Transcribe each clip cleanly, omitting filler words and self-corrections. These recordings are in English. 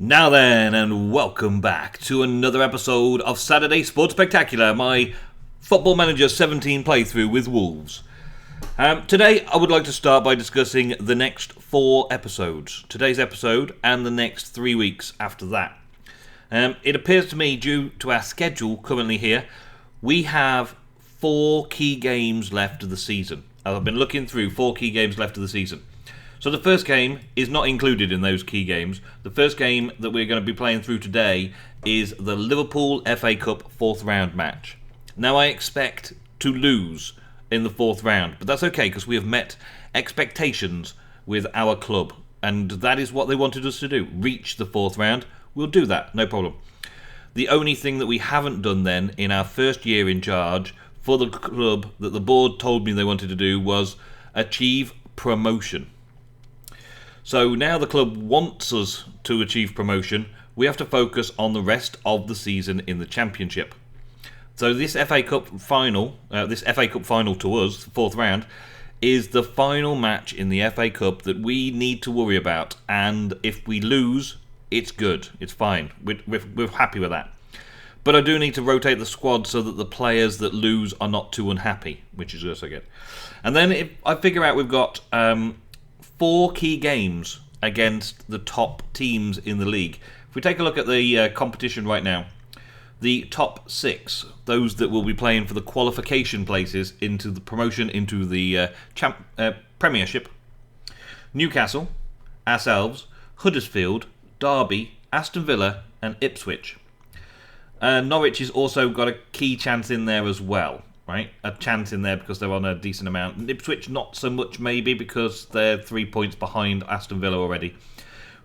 Now then, and welcome back to another episode of Saturday Sports Spectacular, my Football Manager 17 playthrough with Wolves. Today, I would like to start by discussing the next 4 episodes. Today's episode and the next 3 weeks after that. It appears to me, due to our schedule currently here, we have 4 key games left of the season. I've been looking through 4 key games left of the season. So the first game is not included in those key games. The first game that we're going to be playing through today is the Liverpool FA Cup 4th round match. Now I expect to lose in the 4th round, but that's okay because we have met expectations with our club, and that is what they wanted us to do, reach the 4th round. We'll do that, no problem. The only thing that we haven't done then in our first year in charge for the club that the board told me they wanted to do was achieve promotion. So now the club wants us to achieve promotion, we have to focus on the rest of the season in the Championship. So this FA Cup final to us, the 4th round, is the final match in the FA Cup that we need to worry about. And if we lose, it's good, it's fine, we're happy with that. But I do need to rotate the squad so that the players that lose are not too unhappy, which is also good. And then if I figure out we've got 4 key games against the top teams in the league. If we take a look at the competition right now, the top 6, those that will be playing for the qualification places into the promotion into the Premiership: Newcastle, ourselves, Huddersfield, Derby, Aston Villa and Ipswich. Norwich has also got a key chance in there as well. Right, a chance in there because they're on a decent amount. And Ipswich not so much maybe because they're 3 points behind Aston Villa already.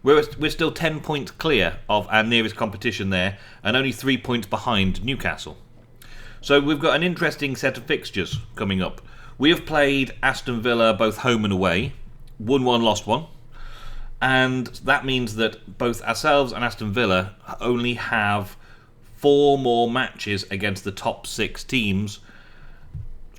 We're still 10 points clear of our nearest competition there and only 3 points behind Newcastle. So we've got an interesting set of fixtures coming up. We have played Aston Villa both home and away, won 1, lost 1. And that means that both ourselves and Aston Villa only have 4 more matches against the top 6 teams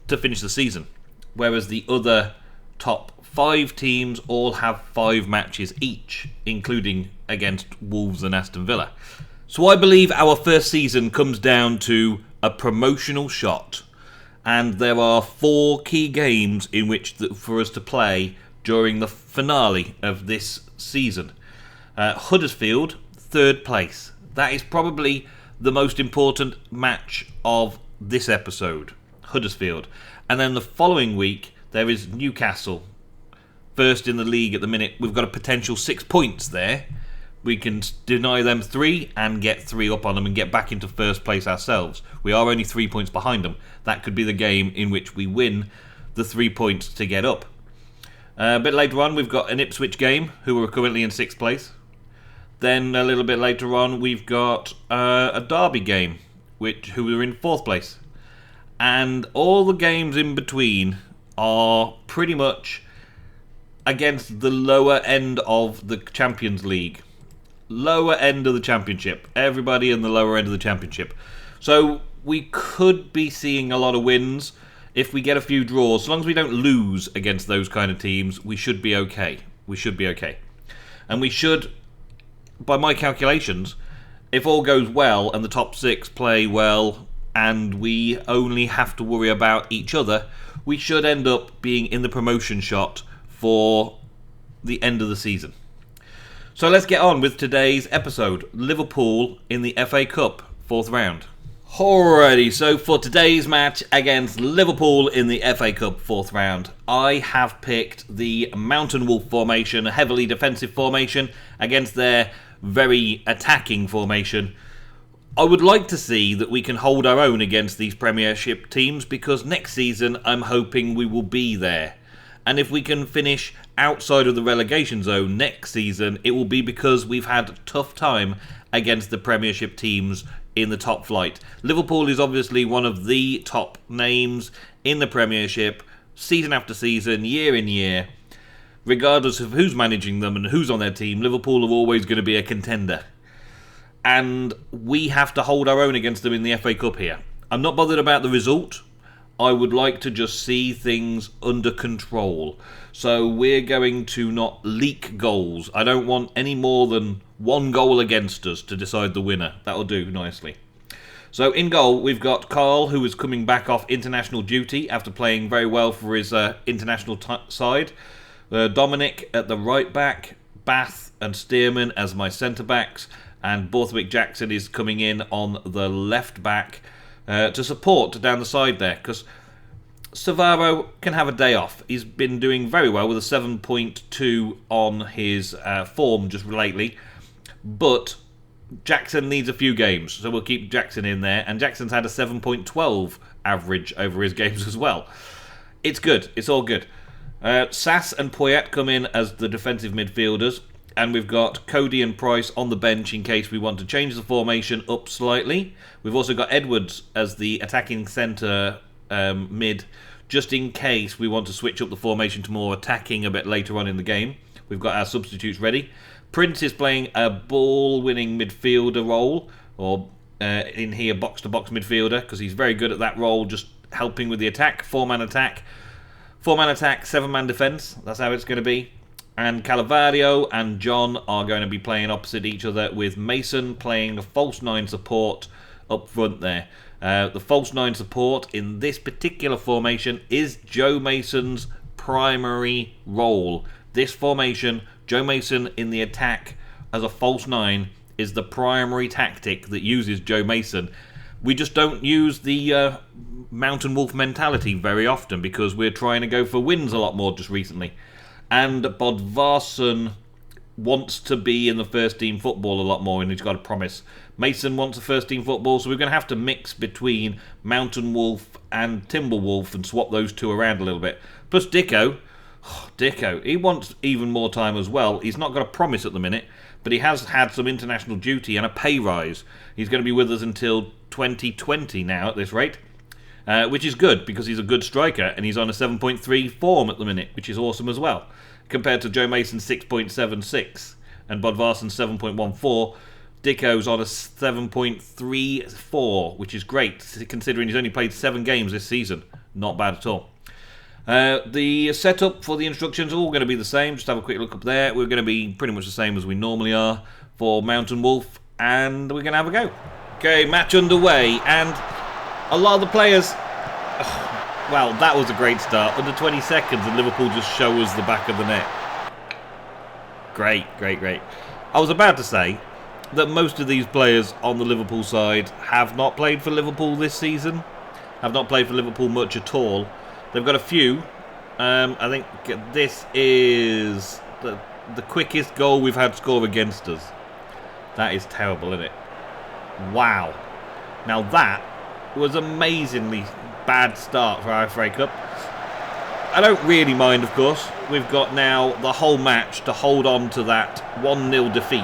to finish the season, whereas the other top 5 teams all have 5 matches each, including against Wolves and Aston Villa. So I believe our first season comes down to a promotional shot, and there are 4 key games in which for us to play during the finale of this season. Huddersfield, 3rd place. That is probably the most important match of this episode. Huddersfield. And then the following week there is Newcastle, 1st in the league at the minute. We've got a potential 6 points there. We can deny them 3 and get 3 up on them and get back into 1st place ourselves. We are only 3 points behind them. That could be the game in which we win the 3 points to get up. A bit later on we've got an Ipswich game, who are currently in 6th place. Then a little bit later on we've got a Derby game, who are in 4th place. And all the games in between are pretty much against the lower end of the Champions League. Lower end of the Championship. Everybody in the lower end of the Championship. So we could be seeing a lot of wins if we get a few draws. As long as we don't lose against those kind of teams, we should be okay. We should be okay. And we should, by my calculations, if all goes well and the top 6 play well and we only have to worry about each other, we should end up being in the promotion shot for the end of the season. So let's get on with today's episode. Liverpool in the FA Cup 4th round. Alrighty, so for today's match against Liverpool in the FA Cup 4th round, I have picked the Mountain Wolf formation, a heavily defensive formation, against their very attacking formation. I would like to see that we can hold our own against these Premiership teams, because next season I'm hoping we will be there. And if we can finish outside of the relegation zone next season, it will be because we've had a tough time against the Premiership teams in the top flight. Liverpool is obviously one of the top names in the Premiership, season after season, year in year. Regardless of who's managing them and who's on their team, Liverpool are always going to be a contender. And we have to hold our own against them in the FA Cup here. I'm not bothered about the result. I would like to just see things under control. So we're going to not leak goals. I don't want any more than 1 goal against us to decide the winner. That'll do nicely. So in goal, we've got Carl, who is coming back off international duty after playing very well for his international side. Dominic at the right back, Bath and Stearman as my centre backs, and Borthwick Jackson is coming in on the left back to support down the side there, because Savaro can have a day off. He's been doing very well with a 7.2 on his form just lately, but Jackson needs a few games, so we'll keep Jackson in there, and Jackson's had a 7.12 average over his games as well. It's good, it's all good. Sass and Poyet come in as the defensive midfielders, and we've got Cody and Price on the bench in case we want to change the formation up slightly. We've also got Edwards as the attacking centre mid, just in case we want to switch up the formation to more attacking a bit later on in the game. We've got our substitutes ready. Prince is playing a ball-winning midfielder role, or in here box-to-box midfielder, because he's very good at that role, just helping with the attack. 4-man attack, 7-man defence. That's how it's going to be. And Calavario and John are going to be playing opposite each other, with Mason playing a false 9 support up front there. The false 9 support in this particular formation is Joe Mason's primary role. This formation, Joe Mason in the attack as a false 9 is the primary tactic that uses Joe Mason. We just don't use the Mountain Wolf mentality very often because we're trying to go for wins a lot more just recently. And Bodvarsson wants to be in the first team football a lot more, and he's got a promise. Mason wants a first team football, so we're going to have to mix between Mountain Wolf and Timberwolf and swap those two around a little bit. Plus Dicko, he wants even more time as well. He's not got a promise at the minute, but he has had some international duty and a pay rise. He's going to be with us until 2020 now at this rate, which is good because he's a good striker and he's on a 7.3 form at the minute, which is awesome as well. Compared to Joe Mason's 6.76 and Bodvarsson's 7.14, Dicko's on a 7.34, which is great considering he's only played 7 games this season. Not bad at all. The setup for the instructions are all going to be the same. Just have a quick look up there. We're going to be pretty much the same as we normally are for Mountain Wolf, and we're going to have a go. Okay, match underway, and a lot of the players... well, that was a great start. Under 20 seconds, and Liverpool just show us the back of the net. Great. I was about to say that most of these players on the Liverpool side have not played for Liverpool this season. Have not played for Liverpool much at all. They've got a few. I think this is the quickest goal we've had score against us. That is terrible, isn't it? Wow. Now that was amazingly bad start for our FA Cup. I don't really mind, of course. We've got now the whole match to hold on to that 1-0 defeat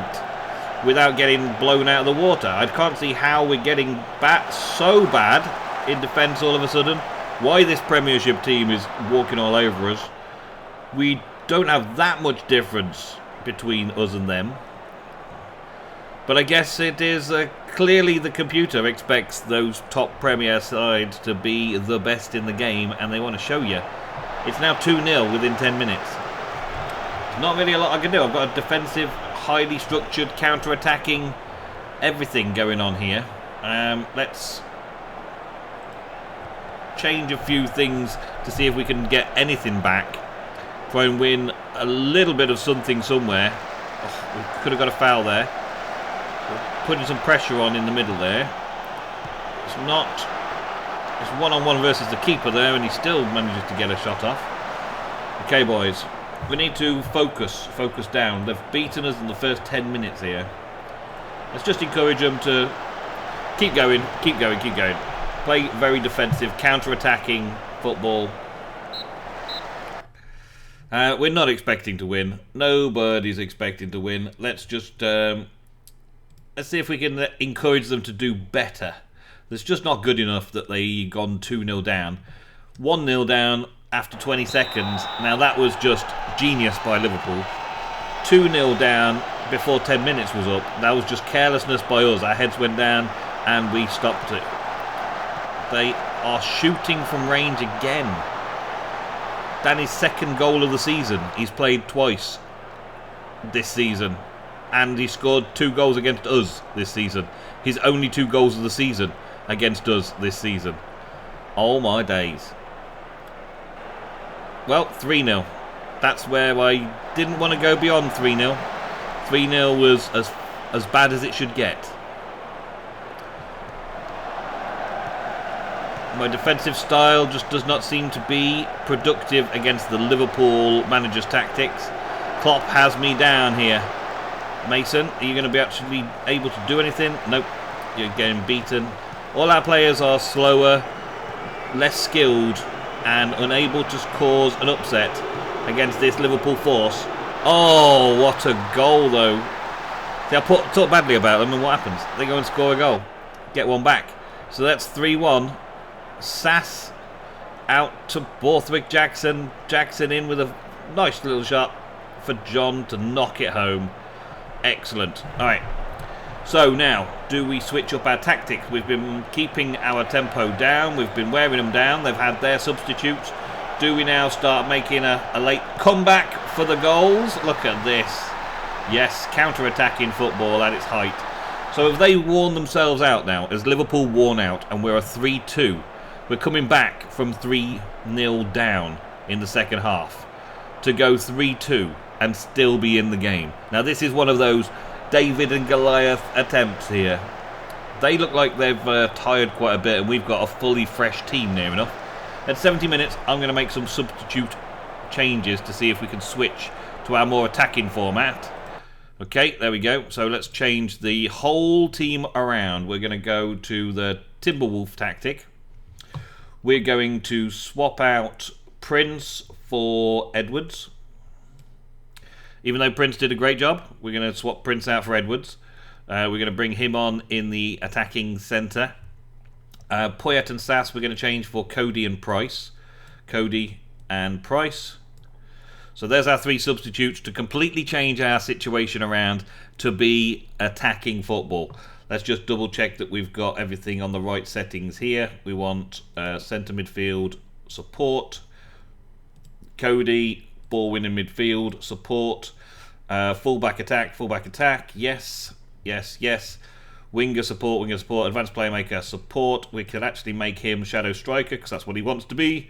without getting blown out of the water. I can't see how we're getting so bad in defence all of a sudden. Why this Premiership team is walking all over us. We don't have that much difference between us and them. But I guess it is clearly the computer expects those top Premier sides to be the best in the game, and they want to show you. It's now 2-0 within 10 minutes. There's not really a lot I can do. I've got a defensive, highly structured, counter-attacking, everything going on here. Let's change a few things to see if we can get anything back. Try and win a little bit of something somewhere. Oh, we could have got a foul there. We're putting some pressure on in the middle there. It's one-on-one versus the keeper there, and he still manages to get a shot off. Okay, boys, we need to focus down. They've beaten us in the first 10 minutes here. Let's just encourage them to keep going. Play very defensive, counter-attacking football. We're not expecting to win. Nobody's expecting to win. Let's just let's see if we can encourage them to do better. It's just not good enough that they gone 2-0 down. 1-0 down after 20 seconds. Now that was just genius by Liverpool. 2-0 down before 10 minutes was up. That was just carelessness by us. Our heads went down and we stopped it. They are shooting from range again. Danny's second goal of the season. He's played twice this season. and he scored 2 goals against us this season. His only 2 goals of the season against us this season. Oh my days. Well, 3-0. That's where I didn't want to go beyond 3-0. 3-0 was as bad as it should get. My defensive style just does not seem to be productive against the Liverpool manager's tactics. Klopp has me down here. Mason, are you going to be actually able to do anything? Nope, you're getting beaten. All our players are slower, less skilled, and unable to cause an upset against this Liverpool force. Oh, what a goal though. See, I talk badly about them, and what happens? They go and score a goal. Get one back. So that's 3-1. Sass out to Borthwick Jackson. Jackson in with a nice little shot for John to knock it home. Excellent. Alright. So now, do we switch up our tactics? We've been keeping our tempo down. We've been wearing them down. They've had their substitutes. Do we now start making a late comeback for the goals? Look at this. Yes, counter-attacking football at its height. So have they worn themselves out now? Is Liverpool worn out and we're a 3-2? We're coming back from 3-0 down in the second half to go 3-2 and still be in the game. Now this is one of those David and Goliath attempts here. They look like they've tired quite a bit, and we've got a fully fresh team near enough. At 70 minutes, I'm going to make some substitute changes to see if we can switch to our more attacking format. Okay, there we go. So let's change the whole team around. We're going to go to the Timberwolf tactic. We're going to swap out Prince for Edwards. Even though Prince did a great job, we're going to swap Prince out for Edwards. We're going to bring him on in the attacking centre. Poyet and Sass we're going to change for Cody and Price. Cody and Price. So there's our 3 substitutes to completely change our situation around to be attacking football. Let's just double check that we've got everything on the right settings here. We want centre midfield support. Cody, ball winning midfield support. Fullback attack, yes. Winger support, advanced playmaker support. We could actually make him shadow striker because that's what he wants to be.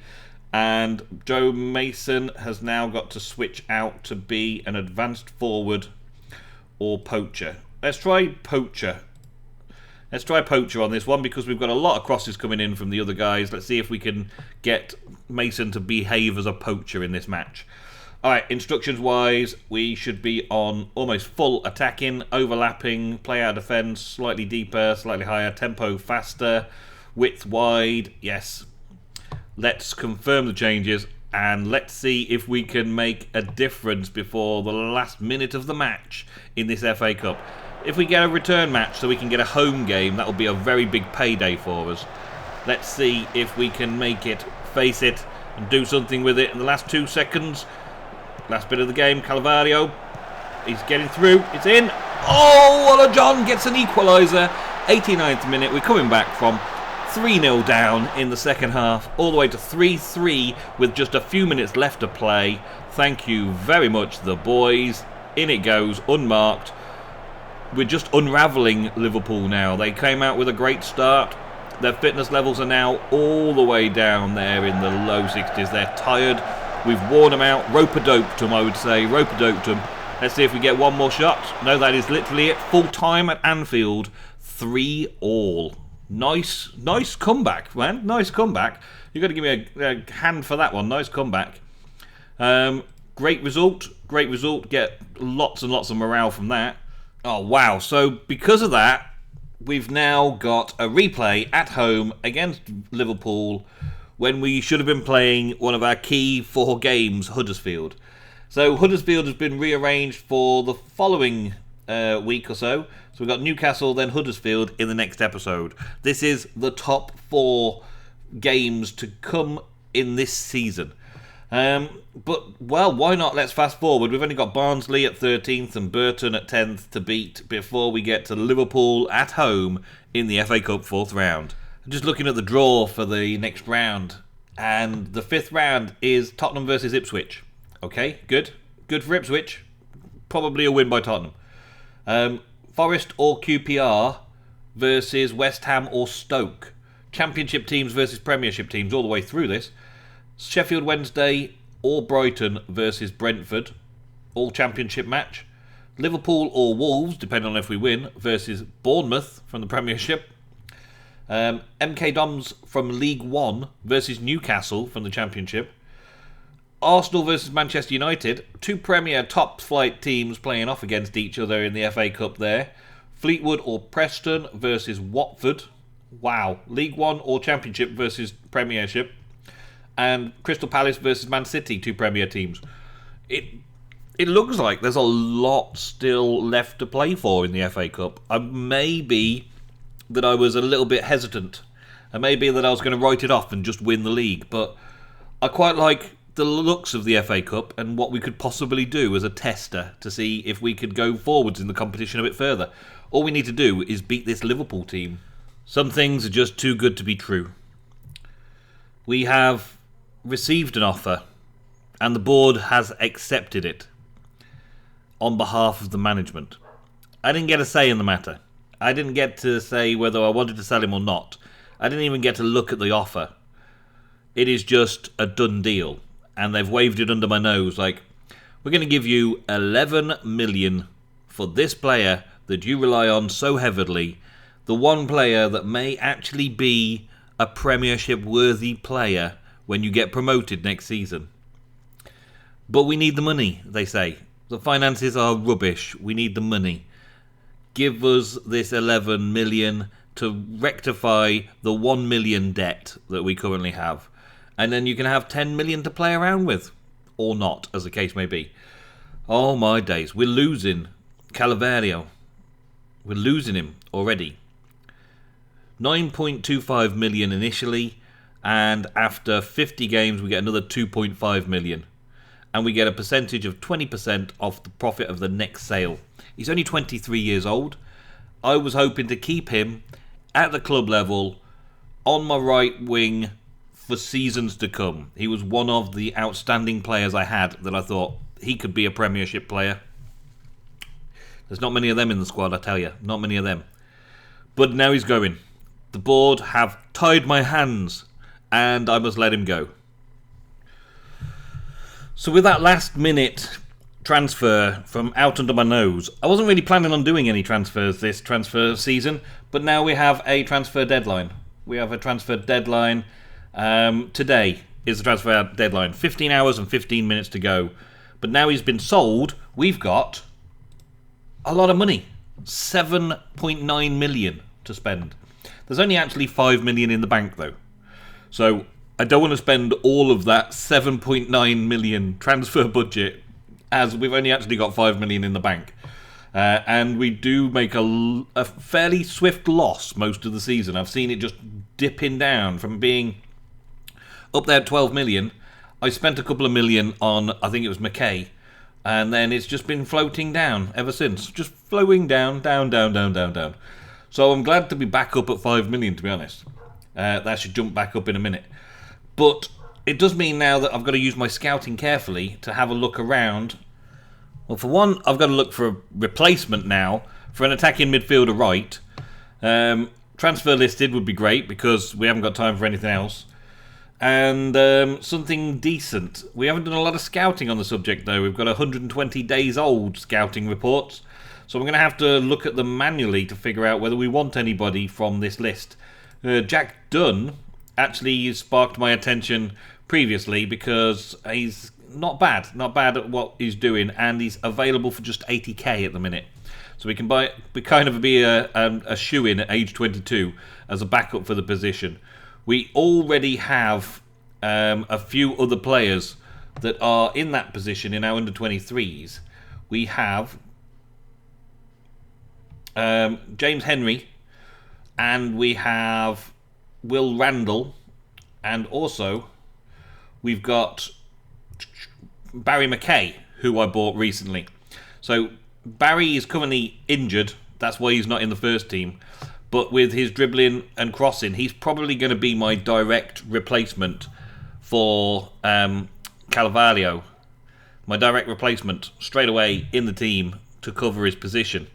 And Joe Mason has now got to switch out to be an advanced forward or poacher. Let's try poacher. Let's try poacher on this one because we've got a lot of crosses coming in from the other guys. Let's see if we can get Mason to behave as a poacher in this match. Alright, instructions wise, we should be on almost full attacking, overlapping, play our defence, slightly deeper, slightly higher, tempo faster, width wide, yes. Let's confirm the changes and let's see if we can make a difference before the last minute of the match in this FA Cup. If we get a return match so we can get a home game, that will be a very big payday for us. Let's see if we can make it, face it, and do something with it in the last 2 seconds. Last bit of the game, Calvario. He's getting through. It's in. Oh, Ola John gets an equaliser. 89th minute. We're coming back from 3-0 down in the second half, all the way to 3-3 with just a few minutes left to play. Thank you very much, the boys. In it goes, unmarked. We're just unravelling Liverpool now. They came out with a great start. Their fitness levels are now all the way down there in the low 60s. They're tired. We've worn them out. Rope-a-doped them, I would say. Rope-a-doped them. Let's see if we get one more shot. No, that is literally it. Full time at Anfield. 3-3. Nice comeback, man. Nice comeback. You've got to give me a hand for that one. Nice comeback. Great result. Great result. Get lots and lots of morale from that. Oh, wow. So, because of that, we've now got a replay at home against Liverpool when we should have been playing one of our key 4 games, Huddersfield. So Huddersfield has been rearranged for the following week or so. So we've got Newcastle, then Huddersfield in the next episode. This is the top 4 games to come in this season. But, well, why not? Let's fast forward. We've only got Barnsley at 13th and Burton at 10th to beat before we get to Liverpool at home in the FA Cup 4th round. Just looking at the draw for the next round, and the 5th round is Tottenham versus Ipswich. Okay, good for Ipswich. Probably a win by Tottenham. Forest or QPR versus West Ham or Stoke. Championship teams versus Premiership teams all the way through this. Sheffield Wednesday or Brighton versus Brentford. All Championship match. Liverpool or Wolves, depending on if we win, versus Bournemouth from the Premiership. MK Dons from League One versus Newcastle from the Championship. Arsenal versus Manchester United. Two Premier top flight teams playing off against each other in the FA Cup there. Fleetwood or Preston versus Watford. Wow. League One or Championship versus Premiership. And Crystal Palace versus Man City, two Premier teams. It looks like there's a lot still left to play for in the FA Cup. Maybe that I was a little bit hesitant. And maybe that I was going to write it off and just win the league. But I quite like the looks of the FA Cup and what we could possibly do as a tester to see if we could go forwards in the competition a bit further. All we need to do is beat this Liverpool team. Some things are just too good to be true. We have received an offer and the board has accepted it on behalf of the management. I didn't get a say in the matter. I didn't get to say whether I wanted to sell him or not. I didn't even get to look at the offer. It is just a done deal. And they've waved it under my nose like, we're going to give you 11 million for this player that you rely on so heavily. The one player that may actually be a Premiership worthy player when you get promoted next season. But we need the money, they say. The finances are rubbish. We need the money. Give us this 11 million to rectify the 1 million debt that we currently have. And then you can have 10 million to play around with. Or not, as the case may be. Oh my days. We're losing Calaverio. We're losing him already. 9.25 million initially. And after 50 games we get another 2.5 million. And we get a percentage of 20% off the profit of the next sale. He's only 23 years old. I was hoping to keep him at the club level on my right wing for seasons to come. He was one of the outstanding players I had that I thought he could be a Premiership player. There's not many of them in the squad, I tell you. Not many of them. But now he's going. The board have tied my hands and I must let him go. So with that last minute transfer from out under my nose, I wasn't really planning on doing any transfers this transfer season, but now we have a transfer deadline. We have a transfer deadline. Today is the transfer deadline. 15 hours and 15 minutes to go. But now he's been sold, we've got a lot of money. 7.9 million to spend. There's only actually 5 million in the bank though. So I don't want to spend all of that 7.9 million transfer budget as we've only actually got 5 million in the bank. And we do make a fairly swift loss most of the season. I've seen it just dipping down from being up there at 12 million. I spent a couple of million on, I think it was McKay, and then it's just been floating down ever since. Just flowing down. So I'm glad to be back up at 5 million, to be honest. That should jump back up in a minute. But it does mean now that I've got to use my scouting carefully to have a look around. Well, for one, I've got to look for a replacement now for an attacking midfielder right. Transfer listed would be great because we haven't got time for anything else. And something decent. We haven't done a lot of scouting on the subject though. We've got 120 days old scouting reports. So I'm going to have to look at them manually to figure out whether we want anybody from this list. Jack Dunn actually sparked my attention previously because he's not bad at what he's doing, and he's available for just 80k at the minute. So we can be a shoe-in at age 22 as a backup for the position. We already have a few other players that are in that position in our under-23s. We have James Henry, and we have Will Randall, and also we've got Barry McKay, who I bought recently. So Barry is currently injured, that's why he's not in the first team, but with his dribbling and crossing, he's probably going to be my direct replacement for Carvalho. My direct replacement straight away in the team to cover his position.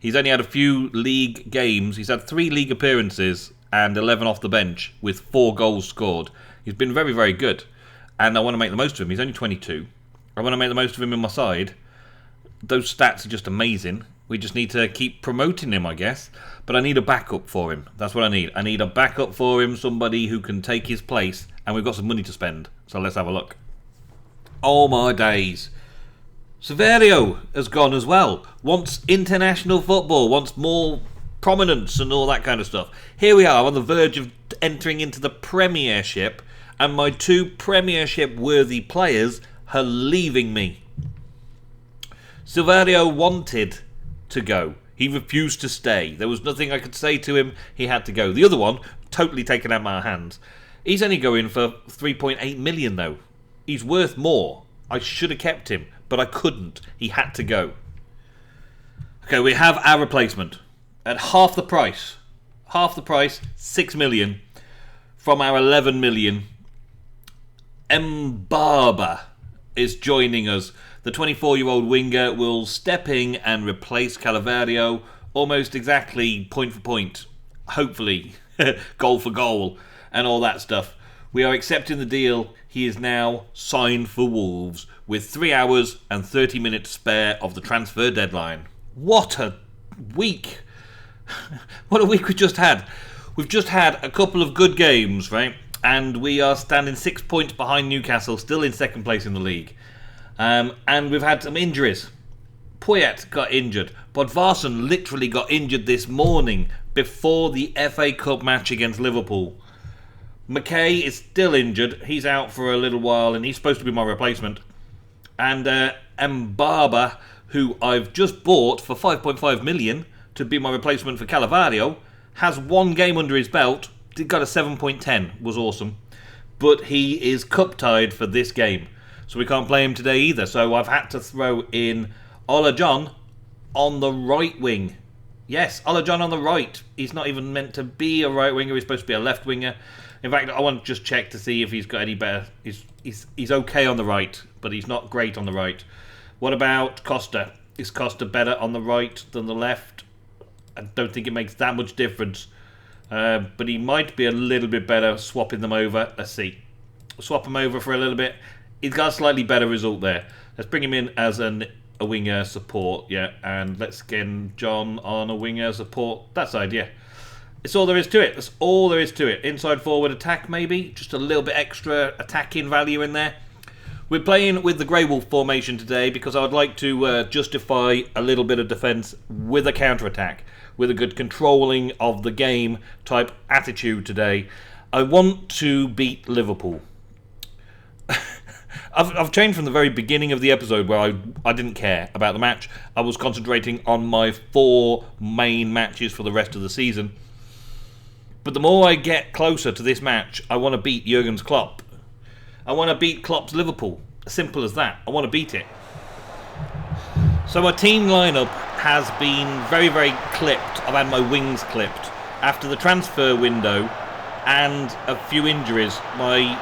He's only had a few league games. He's had 3 league appearances and 11 off the bench with 4 goals scored. He's been very, very good. And I want to make the most of him. He's only 22. I want to make the most of him in my side. Those stats are just amazing. We just need to keep promoting him, I guess. But I need a backup for him. That's what I need. I need a backup for him, somebody who can take his place. And we've got some money to spend. So let's have a look. Oh my days. Severio has gone as well. Wants international football. Wants more prominence and all that kind of stuff. Here we are on the verge of entering into the Premiership. And my 2 Premiership-worthy players are leaving me. Silverio wanted to go. He refused to stay. There was nothing I could say to him. He had to go. The other one, totally taken out of my hands. He's only going for 3.8 million though. He's worth more. I should have kept him, but I couldn't. He had to go. Okay, we have our replacement at half the price. Half the price, 6 million from our 11 million. Mbaba is joining us. The 24-year-old winger will step in and replace Calaverio almost exactly point for point. Hopefully, goal for goal and all that stuff. We are accepting the deal. He is now signed for Wolves with 3 hours and 30 minutes spare of the transfer deadline. What a week. What a week we just had. We've just had a couple of good games, right? And we are standing 6 points behind Newcastle, still in second place in the league. And we've had some injuries. Poyet got injured. Bodvarsson literally got injured this morning before the FA Cup match against Liverpool. McKay is still injured. He's out for a little while and he's supposed to be my replacement. And Mbaba, who I've just bought for 5.5 million to be my replacement for Calaverio, has 1 game under his belt. He got a 7.10, was awesome. But he is cup tied for this game. So we can't play him today either. So I've had to throw in Ola John on the right wing. Yes, Ola John on the right. He's not even meant to be a right winger. He's supposed to be a left winger. In fact, I want to just check to see if he's got any better. He's okay on the right, but he's not great on the right. What about Costa? Is Costa better on the right than the left? I don't think it makes that much difference. But he might be a little bit better swapping them over. Let's see. Swap him over for a little bit. He's got a slightly better result there. Let's bring him in as a winger support. Yeah, and let's get John on a winger support. That side, yeah. It's all there is to it. That's all there is to it. Inside forward attack, maybe. Just a little bit extra attacking value in there. We're playing with the Grey Wolf formation today because I would like to justify a little bit of defence with a counter-attack, with a good controlling of the game type attitude today. I want to beat Liverpool. I've changed from the very beginning of the episode where I didn't care about the match. I was concentrating on my 4 main matches for the rest of the season. But the more I get closer to this match, I want to beat Jurgen Klopp. I want to beat Klopp's Liverpool. Simple as that. I want to beat it. So my team lineup has been very, very clipped. I've had my wings clipped. After the transfer window and a few injuries, my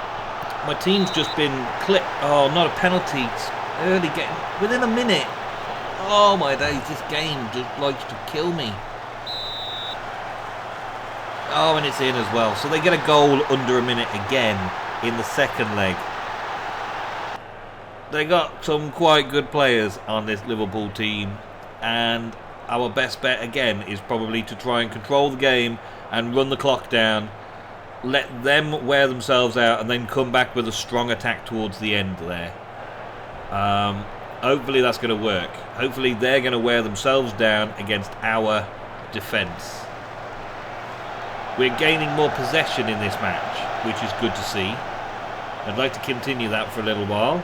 team's just been clipped. Oh, not a penalty. It's early getting within a minute. Oh my days, this game just likes to kill me. Oh, and it's in as well. So they get a goal under a minute again in the second leg. They got some quite good players on this Liverpool team, and our best bet again is probably to try and control the game and run the clock down. Let them wear themselves out and then come back with a strong attack towards the end there. Hopefully that's going to work. Hopefully they're going to wear themselves down against our defence. We're gaining more possession in this match, which is good to see. I'd like to continue that for a little while.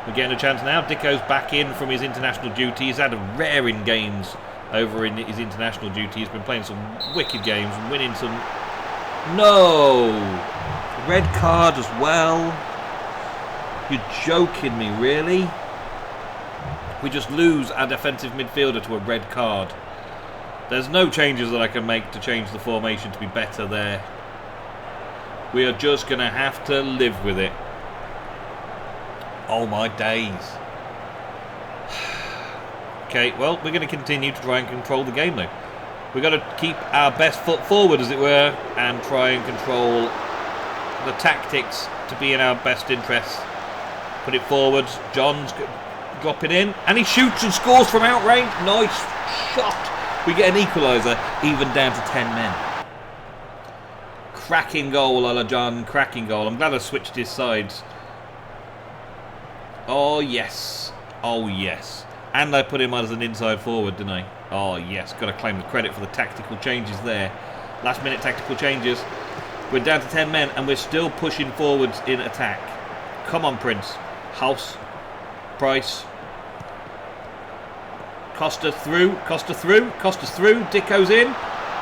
We're getting a chance now. Dicko's back in from his international duty. He's had a rare in games over in his international duty. He's been playing some wicked games and winning some... No! Red card as well. You're joking me, really? We just lose our defensive midfielder to a red card. There's no changes that I can make to change the formation to be better there. We are just going to have to live with it. Oh my days. Okay, well, we're going to continue to try and control the game, though. We've got to keep our best foot forward, as it were, and try and control the tactics to be in our best interests. Put it forward. John's dropping in, and he shoots and scores from outrange. Nice shot. We get an equaliser, even down to 10 men. Cracking goal, Ola John. Cracking goal. I'm glad I switched his sides. Oh, yes. Oh, yes. And I put him as an inside forward, didn't I? Oh, yes. Got to claim the credit for the tactical changes there. Last minute tactical changes. We're down to 10 men, and we're still pushing forwards in attack. Come on, Prince. House. Price. Costa through. Costa's through. Dicko's in.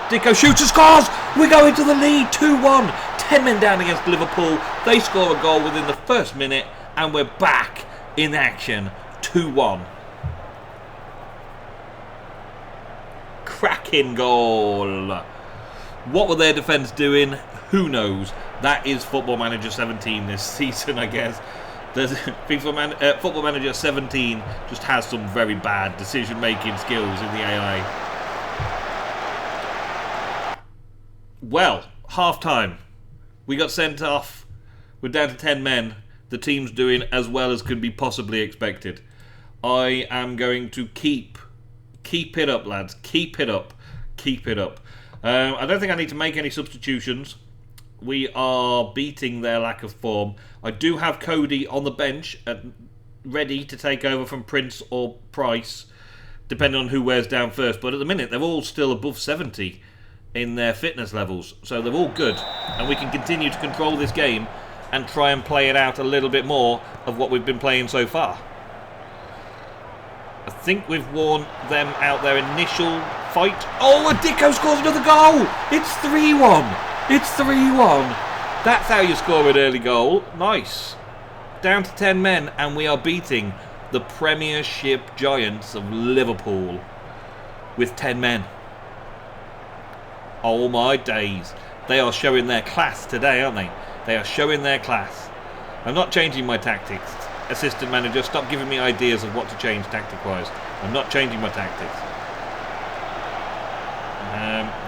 Dicko shoots and scores. We go into the lead. 2-1. 10 men down against Liverpool. They score a goal within the first minute, and we're back in action. 2-1. Cracking goal. What were their defence doing? Who knows? That is Football Manager 17 this season, I guess. Football Manager 17 just has some very bad decision-making skills in the AI. Well, half-time. We got sent off. We're down to 10 men. The team's doing as well as could be possibly expected. I am going to keep it up, lads. Keep it up. I don't think I need to make any substitutions. We are beating their lack of form. I do have Cody on the bench, ready to take over from Prince or Price, depending on who wears down first. But at the minute, they're all still above 70 in their fitness levels. So they're all good. And we can continue to control this game and try and play it out a little bit more of what we've been playing so far. I think we've worn them out their initial fight. Oh, and Dicko scores another goal! It's 3-1! It's 3-1! That's how you score an early goal. Nice. Down to 10 men, and we are beating the Premiership giants of Liverpool with 10 men. Oh my days. They are showing their class today, aren't they? They are showing their class. I'm not changing my tactics. Assistant manager, stop giving me ideas of what to change tactic-wise. I'm not changing my tactics.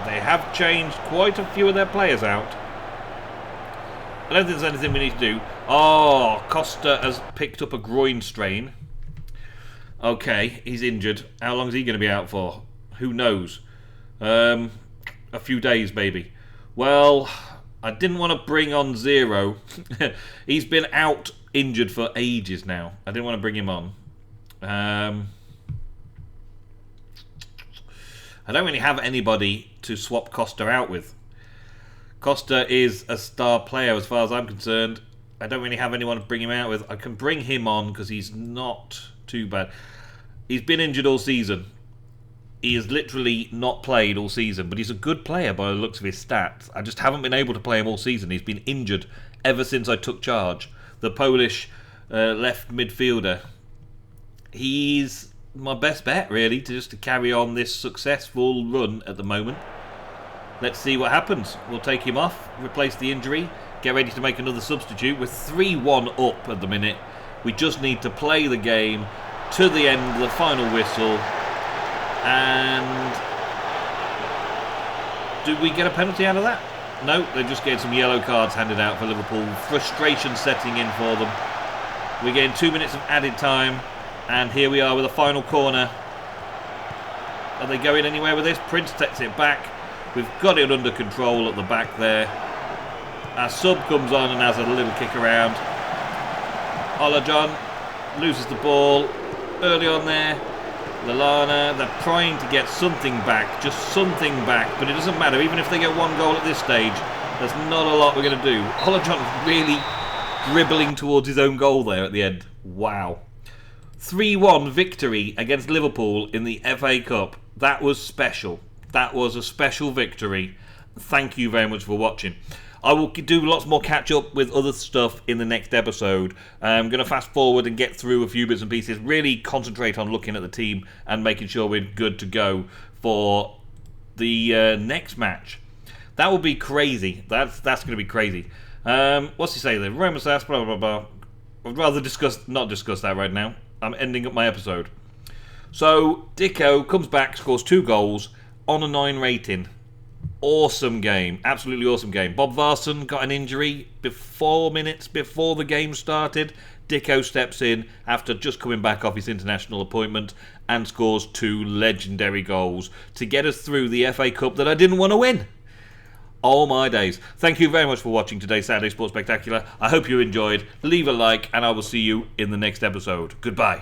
They have changed quite a few of their players out. I don't think there's anything we need to do. Oh, Costa has picked up a groin strain. Okay, he's injured. How long is he going to be out for? Who knows? A few days, maybe. Well, I didn't want to bring on Zero. He's been out injured for ages now. I didn't want to bring him on. I don't really have anybody to swap Costa out with. Costa is a star player as far as I'm concerned. I don't really have anyone to bring him out with. I can bring him on because he's not too bad. He's been injured all season. He has literally not played all season, but he's a good player by the looks of his stats. I just haven't been able to play him all season. He's been injured ever since I took charge. The Polish left midfielder. He's my best bet, really, to carry on this successful run at the moment. Let's see what happens. We'll take him off, replace the injury, get ready to make another substitute. We're 3-1 up at the minute. We just need to play the game to the end, the final whistle. And do we get a penalty out of that? No, they're just getting some yellow cards handed out for Liverpool. Frustration setting in for them. We're getting 2 minutes of added time. And here we are with a final corner. Are they going anywhere with this? Prince takes it back. We've got it under control at the back there. Our sub comes on and has a little kick around. Ola John loses the ball early on there. Lallana, they're trying to get something back, just something back, but it doesn't matter. Even if they get one goal at this stage, there's not a lot we're going to do. Ola John's really dribbling towards his own goal there at the end. Wow. 3-1 victory against Liverpool in the FA Cup. That was special. That was a special victory. Thank you very much for watching. I will do lots more catch up with other stuff in the next episode. I'm going to fast forward and get through a few bits and pieces. Really concentrate on looking at the team and making sure we're good to go for the next match. That will be crazy. That's going to be crazy. What's he say there? Roma Sass, blah, blah, blah. I'd rather not discuss that right now. I'm ending up my episode. So Dicko comes back, scores 2 goals on a 9 rating. Awesome game, absolutely awesome game. Bob Varson got an injury 4 minutes before the game started. Dicko steps in after just coming back off his international appointment and scores 2 legendary goals to get us through the FA Cup that I didn't want to win. Oh my days. Thank you very much for watching today's Saturday Sports Spectacular. I hope you enjoyed. Leave a like and I will see you in the next episode. Goodbye.